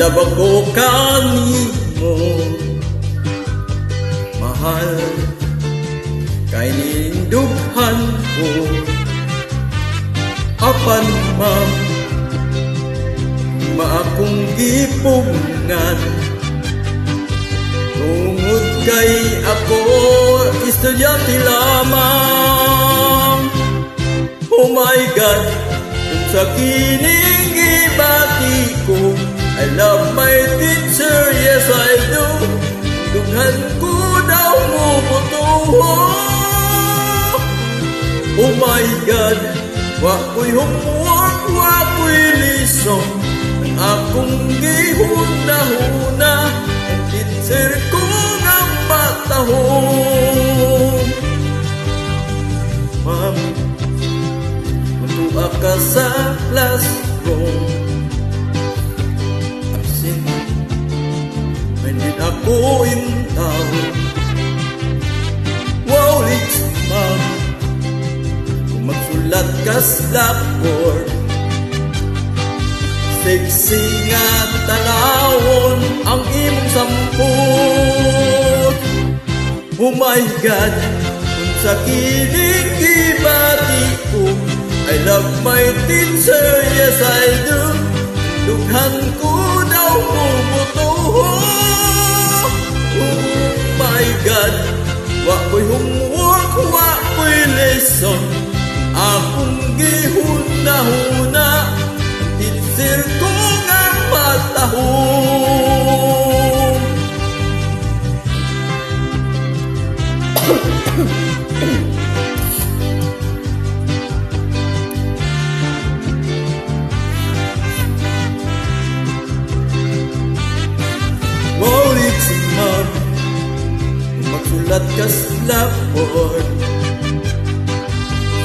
love ako kanimo, mahal kay nindughan ko. Apan ma'am, maakong gipungan, tungod kay ako estudyante lamang. Oh my God, kung sa kining gibati ko, I love my teacher, yes I do. Dughan ko daw mo butuho. Oh my God, wa ko'y homework, wa ko'y lesson, ang akong gihuna-huna, ang teacher ko nga matahong. Ma'am, tuwa ka sa classroom, absent, may din ako intaw. Wow, it's ma'am, kung magsulat ka sa blackboard, sexy nga tanawon ang imong sampot. Oh my God, kung sa kiling gibati ko, I love my teacher, yes I do. Dughan ko daw mo butuho. Oh my God, wa ko'y homework, wa ko'y lesson, akong gihuna-huna, ang teacher ko nga matahong. Wow, it's ma'am, magsulat ka sa blackboard,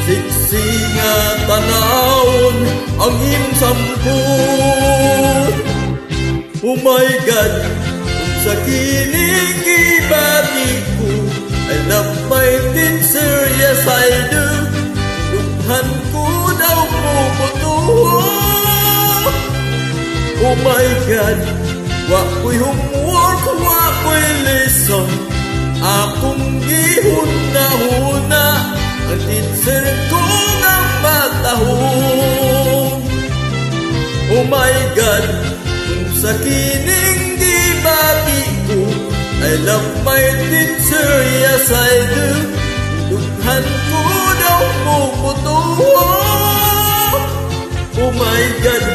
siksi nga tanawon ang imong sampot. Oh my God, kung sa kining gibati ko, I love my teacher, yes I do. Dughan ko daw mo butuho. Oh my God, wa ko'y homework, wa ko'y lesson, akong gihuna-huna, ang teacher ko nga matahong. Oh my God, kung sa kining gibati ko, I love my teacher, yes I do. Dughan ko daw mo butuho. Oh my God,